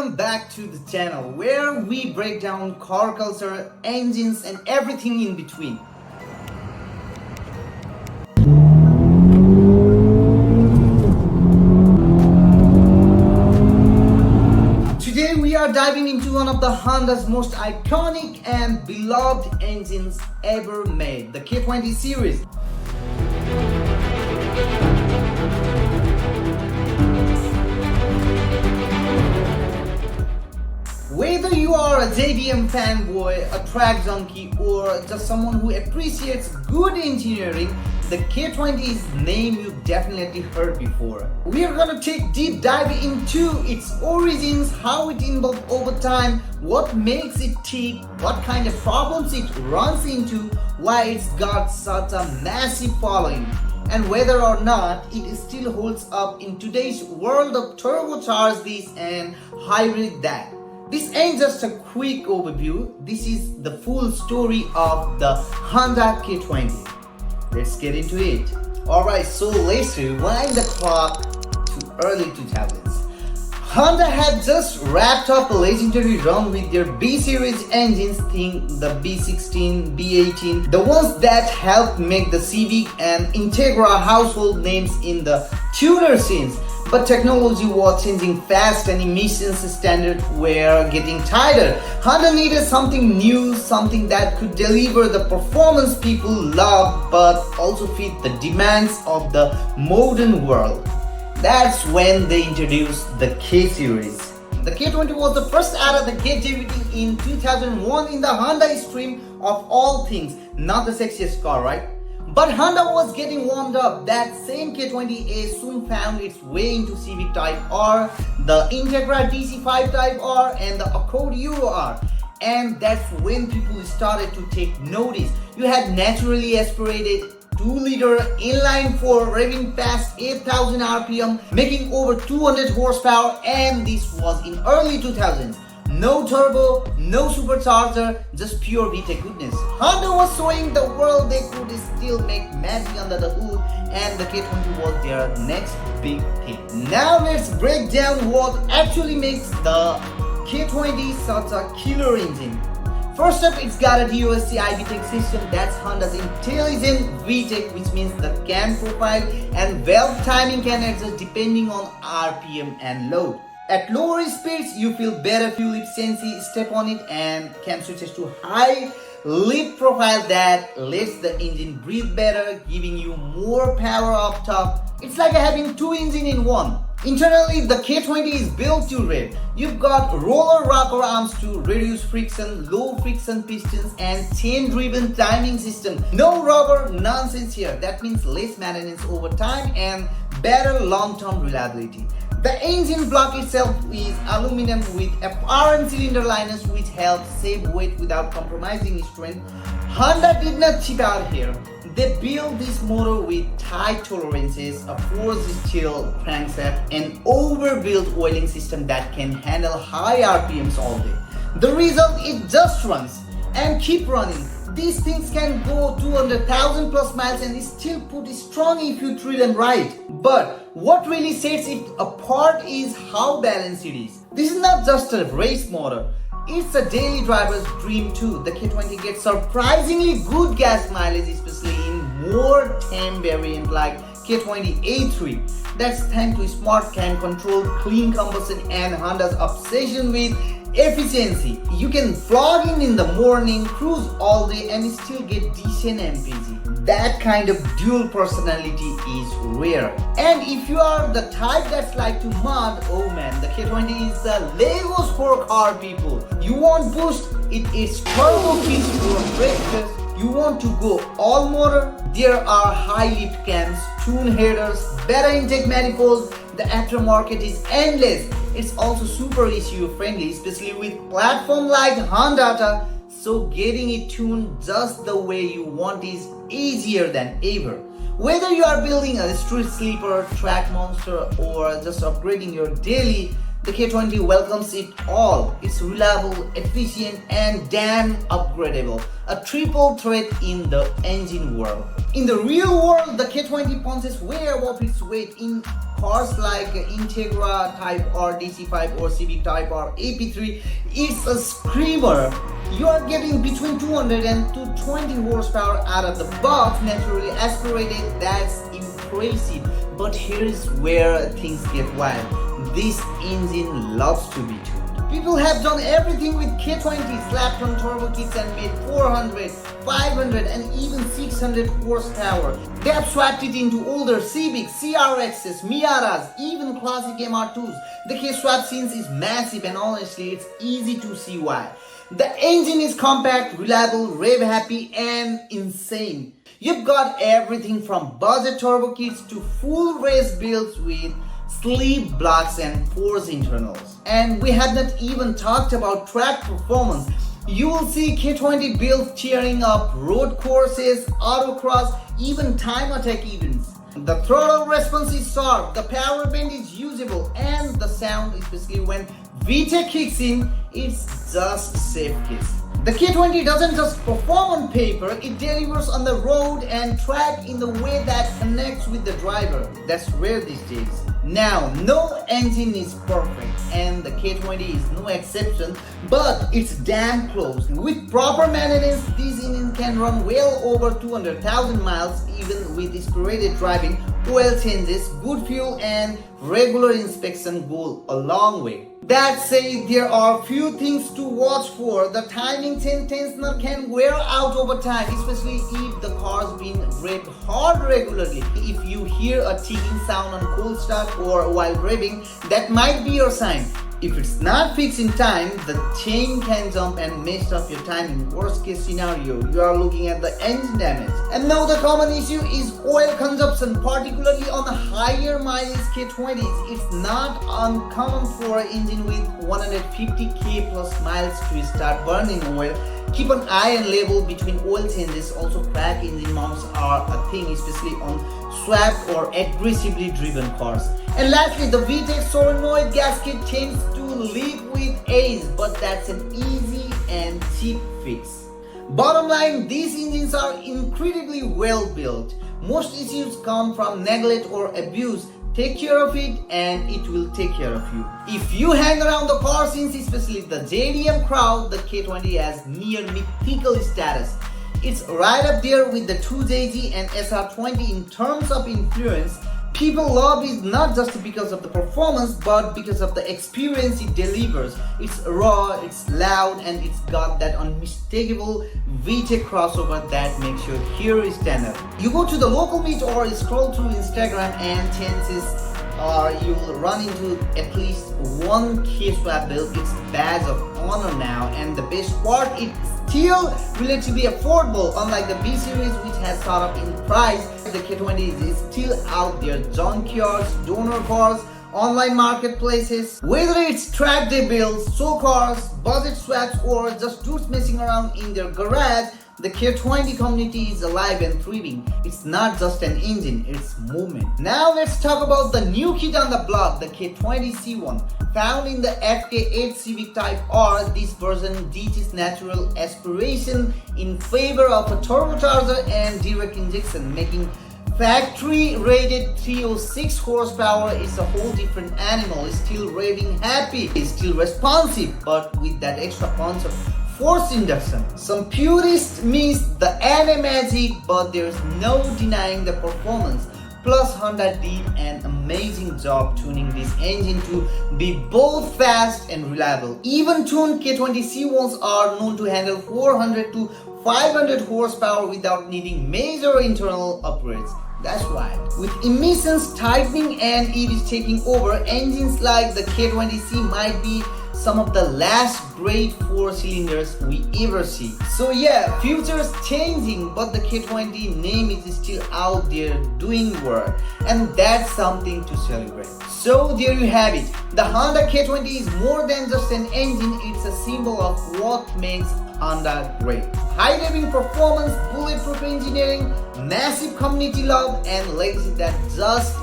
welcome back to the channel where we break down car culture, engines and everything in between. Today we are diving into one of the Honda's most iconic and beloved engines ever made, the K20 series. Whether you are a JDM fanboy, a track junkie, or just someone who appreciates good engineering, the K20's name you've definitely heard before. We are gonna take deep dive into its origins, how it evolved over time, what makes it tick, what kind of problems it runs into, why it's got such a massive following, and whether or not it still holds up in today's world of turbocharged this and hybrid that. This ain't just a quick overview, this is the full story of the Honda K20. Let's get into it. Alright, so let's rewind the clock to early 2000s. Honda had just wrapped up a legendary run with their B-series engines, think the B16, B18, the ones that helped make the Civic and Integra household names in the tuner scenes. But technology was changing fast and emissions standards were getting tighter. Honda needed something new, something that could deliver the performance people love but also fit the demands of the modern world. That's when they introduced the K-series. The K20 was the first out of the K20 in 2001 in the Honda stream of all things, not the sexiest car, right? But Honda was getting warmed up. That same K20A soon found its way into Civic Type R, the Integra DC5 Type R and the Accord Euro R. And that's when people started to take notice. You had naturally aspirated 2-liter inline-4 revving past 8,000 RPM, making over 200 horsepower, and this was in early 2000s. No turbo, no supercharger, just pure VTEC goodness. Honda was showing the world they could still make magic under the hood, and the K20 was their next big hit. Now let's break down what actually makes the K20 such a killer engine. First up, it's got a DOSC VTEC system. That's Honda's intelligent VTEC, which means the cam profile and valve timing can adjust depending on RPM and load. At lower speeds, you feel better fuel efficiency, step on it and can switch to high lift profile that lets the engine breathe better, giving you more power up top. It's like having two engines in one. Internally, the K20 is built to rev. You've got roller rocker arms to reduce friction, low friction pistons and chain-driven timing system. No rubber nonsense here. That means less maintenance over time and better long-term reliability. The engine block itself is aluminum with apparent cylinder liners which help save weight without compromising strength. Honda did not cheap out here. They built this motor with tight tolerances, a forged steel crankshaft, and overbuilt oiling system that can handle high RPMs all day. The result, it just runs and keep running. These things can go 200,000 plus miles and still put strong if you treat them right. But what really sets it apart is how balanced it is. This is not just a race motor. It's a daily driver's dream too. The K20 gets surprisingly good gas mileage, especially in more tame variant like K20A3. That's thanks to smart cam control, clean combustion and Honda's obsession with efficiency. You can plug in the morning, cruise all day and still get decent MPG. That kind of dual personality is rare. And if you are the type that's like to mod, oh man, the K20 is the Legos for car people. You want boost, it is turbo kits for breakfast. You want to go all motor, there are high lift cams, tune headers, better intake manifolds. The aftermarket is endless. It's also super ECU friendly, especially with platform like Honda, so getting it tuned just the way you want is easier than ever. Whether you are building a street sleeper, track monster or just upgrading your daily, the K20 welcomes it all. It's reliable, efficient and damn upgradable. A triple threat in the engine world. In the real world, the K20 punches way above its weight in cars like Integra Type R DC5 or Civic Type R AP3, it's a screamer. You are getting between 200 and 220 horsepower out of the box, naturally aspirated. That's impressive. But here's where things get wild. This engine loves to be tuned. People have done everything with K20, slapped on turbo kits and made 400, 500 and even 600 horsepower. They have swapped it into older Civics, CRXs, Miatas, even classic MR2s. The K-swap scene is massive and honestly it's easy to see why. The engine is compact, reliable, rev happy and insane. You've got everything from budget turbo kits to full race builds with sleeve blocks and force internals. And we have not even talked about track performance. You will see K20 builds tearing up road courses, autocross, even time attack events. The throttle response is sharp, the power band is usable, and the sound, especially when VTEC kicks in, it's just safe kiss. The K20 doesn't just perform on paper, it delivers on the road and track in the way that connects with the driver. That's rare these days. Now, no engine is perfect and the K20 is no exception, but it's damn close. With proper maintenance, this engine can run well over 200,000 miles even with spirited driving, oil changes, good fuel and regular inspection go a long way. That said, there are few things to watch for. The timing tensioner can wear out over time, especially if the car's been revved hard regularly. If you hear a ticking sound on cold start or while revving, that might be your sign. If it's not fixed in time, the chain can jump and mess up your timing. Worst case scenario, you are looking at the engine damage. And now the common issue is oil consumption, particularly on the higher mileage K20s. It's not uncommon for an engine with 150k plus miles to start burning oil. Keep an eye and label between oil changes. Also, crack engine mounts are a thing, especially on swapped or aggressively driven cars. And lastly, the VTEC solenoid gasket tends to leak with age, but that's an easy and cheap fix. Bottom line, these engines are incredibly well built. Most issues come from neglect or abuse. Take care of it and it will take care of you. If you hang around the car scenes, especially the JDM crowd, the K20 has near mythical status. It's right up there with the 2JZ and SR20 in terms of influence. People love it not just because of the performance, but because of the experience it delivers. It's raw, it's loud, and it's got that unmistakable VTEC crossover that makes your hero stand up. You go to the local meet or scroll through Instagram and chances are you'll run into at least one K-swap build. It's badge of honor now, and the best part, it's still relatively affordable. Unlike the B series, which has shot up in price, the K20 is still out there. Junkyards, donor cars, online marketplaces. Whether it's track day builds, show cars, budget swaps, or just dudes messing around in their garage, the K20 community is alive and thriving. It's not just an engine, it's movement. Now let's talk about the new kid on the block, the K20 C1. Found in the FK8 Civic Type R, this version ditches natural aspiration in favor of a turbocharger and direct injection, making factory rated 306 horsepower. Is a whole different animal. It's still raving happy, it's still responsive, but with that extra punch of force induction. Some purists miss the NA magic, but there's no denying the performance. Plus, Honda did an amazing job tuning this engine to be both fast and reliable. Even tuned K20 C1s are known to handle 400 to 500 horsepower without needing major internal upgrades. That's right. With emissions tightening and EVs taking over, engines like the K20C might be some of the last great 4-cylinders we ever see. So yeah, future's changing, but the K20 name is still out there doing work, and that's something to celebrate. So there you have it. The Honda K20 is more than just an engine, it's a symbol of what makes Honda great. High revving performance, bulletproof engineering, massive community love, and legacy that just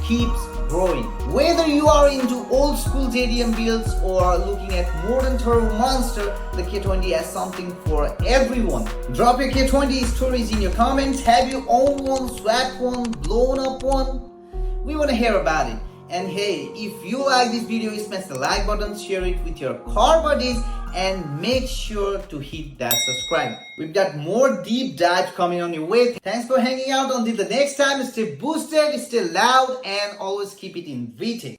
keeps growing. Whether you are into old school JDM builds or looking at modern turbo monster, the K20 has something for everyone. Drop your K20 stories in your comments. Have you owned one, swapped one, blown up one? We want to hear about it. And hey, if you like this video, smash the like button, share it with your car buddies, and make sure to hit that subscribe. We've got more deep dives coming on your way. Thanks for hanging out. Until the next time, stay boosted, stay loud, and always keep it in VTEC.